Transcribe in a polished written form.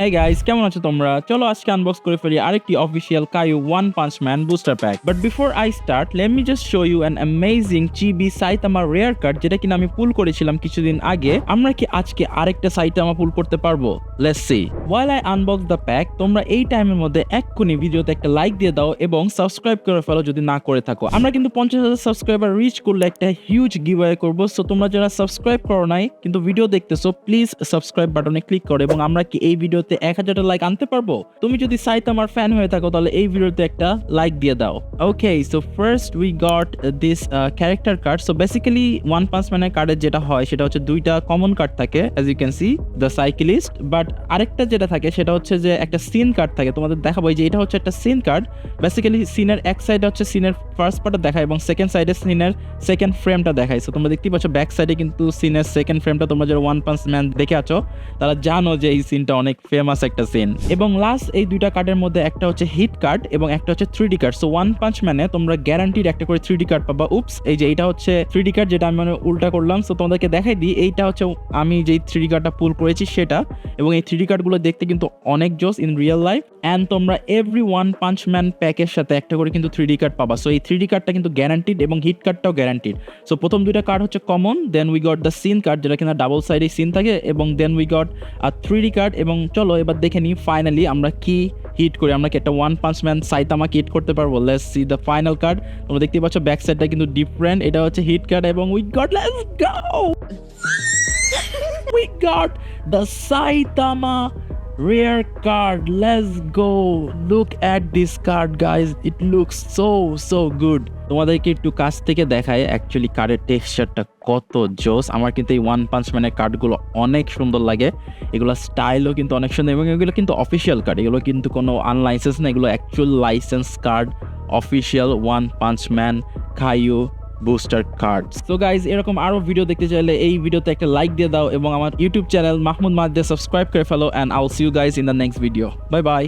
Hey guys, কেমন আছো তোমরা? চলো আজকে আনবক্স করে ফেলি আরেকটি official Kayou One punch Man booster pack. But before I start, let me just show you an amazing chibi Saitama rare card, যেটা কিনা আমি পুল করেছিলাম কিছুদিন আগে। আমরা কি আজকে আরেকটা সাইতামা পুল করতে পারবো? Let's C. While I unbox the pack, তোমরা এই টাইমের মধ্যে এক্ষুনি ভিডিওতে একটা লাইক দিয়ে দাও এবং সাবস্ক্রাইব করে ফেলো যদি না করে থাকো। আমরা কিন্তু 50,000 সাবস্ক্রাইবার রিচ করলে একটা হিউজ গিভঅ্যাওয়ে করব। সো তোমরা যারা সাবস্ক্রাইব করো নাই কিন্তু ভিডিও দেখতেছো, প্লিজ সাবস্ক্রাইব বাটনে ক্লিক করো এবং আমরা কি এই ভিডিওতে 1000টা লাইক আনতে পারবো? তুমি যদি সাইতামার ফ্যান হয়ে থাকো তাহলে এই ভিডিওতে একটা লাইক দিয়ে দাও। Okay, so first we got this character card. So basically one punch ম্যানের কার্ডের যেটা হয় সেটা হচ্ছে দুইটা কমন কার্ড থাকে, as you can see the cyclist. But আরেকটা যেটা থাকে সেটা হচ্ছে যে একটা সিন কার্ড থাকে। তোমাদের দেখাবো যে এটা হচ্ছে একটা সিন কার্ড। বেসিক্যালি সিনের এক সাইডে হচ্ছে সিনের ফার্স্ট পার্টটা দেখায় এবং সেকেন্ড সাইডে সিনের সেকেন্ড ফ্রেমটা দেখায়। সো তোমরা দেখতেই পাচ্ছ ব্যাক সাইডে কিন্তু সিনের সেকেন্ড ফ্রেমটা, তোমরা যারা ওয়ান পাঞ্চ ম্যান দেখে আছো তারা জানো যে এই সিনটা অনেক ফেমাস একটা সিন। এবং লাস্ট এই দুইটা কার্ডের মধ্যে একটা হচ্ছে হিট কার্ড এবং একটা হচ্ছে 3D card. So one punch ম্যানে তোমরা গ্যারান্টিড একটা করে 3D কার্ড পাবা। উপস, এই যে এইটা হচ্ছে 3D কার্ড, যেটা আমি উল্টা করলাম। সো তোমাদেরকে দেখাই দিই, এইটা হচ্ছে আমি যেই 3D কার্ডটা পুল করেছি সেটা। এবং এই 3D কার্ডগুলো দেখতে কিন্তু অনেক জোস ইন রিয়েল লাইফ। অ্যান্ড তোমরা এভরি ওয়ান পাঞ্চ ম্যান প্যাকের সাথে একটা করে কিন্তু 3D কার্ড পাবা। সো এই 3D কার্ডটা কিন্তু গ্যারান্টিড এবং হিট কার্ডটাও গ্যারান্টিড। সো প্রথম দুইটা কার্ড হচ্ছে common, then we got the seen card যেটা কিনা ডাবল সাইডে সিন থাকে, এবং দেন উই গট 3D কার্ড। এবং চলো এবার দেখে নিই ফাইনালি আমরা কি হিট করি, আমরা কি একটা one punch man Saitama hit করতে পারবো। Let's see the final card. তোমরা দেখতে পাচ্ছ ব্যাক সাইডটা কিন্তু ডিফারেন্ট। এটা হচ্ছে হিট কার্ড এবং we got, let's go, we got the Saitama rare card. Let's go. Look at this card, guys. It looks so good. তোমাদেরকে একটু কাছ থেকে দেখায় অ্যাকচুয়ালি কার্ডের টেক্সচারটা কত জোস। আমার কিন্তু এই ওয়ান পাঞ্চ ম্যানের কার্ডগুলো অনেক সুন্দর লাগে। এগুলো স্টাইলও কিন্তু অনেক সুন্দর এবং এগুলো কিন্তু অফিসিয়াল কার্ড, এগুলো কিন্তু কোনো আনলাইসেন্স না, এগুলো actual license card, official One punch Man Kayou booster card. So guys, এরকম আরো ভিডিও দেখতে চাইলে এই ভিডিওতে একটা লাইক দিয়ে দাও এবং আমার ইউটিউব চ্যানেল মাহমুদ মাহদে সাবস্ক্রাইব করে ফেলো। And I will see you guys in the next video. Bye by.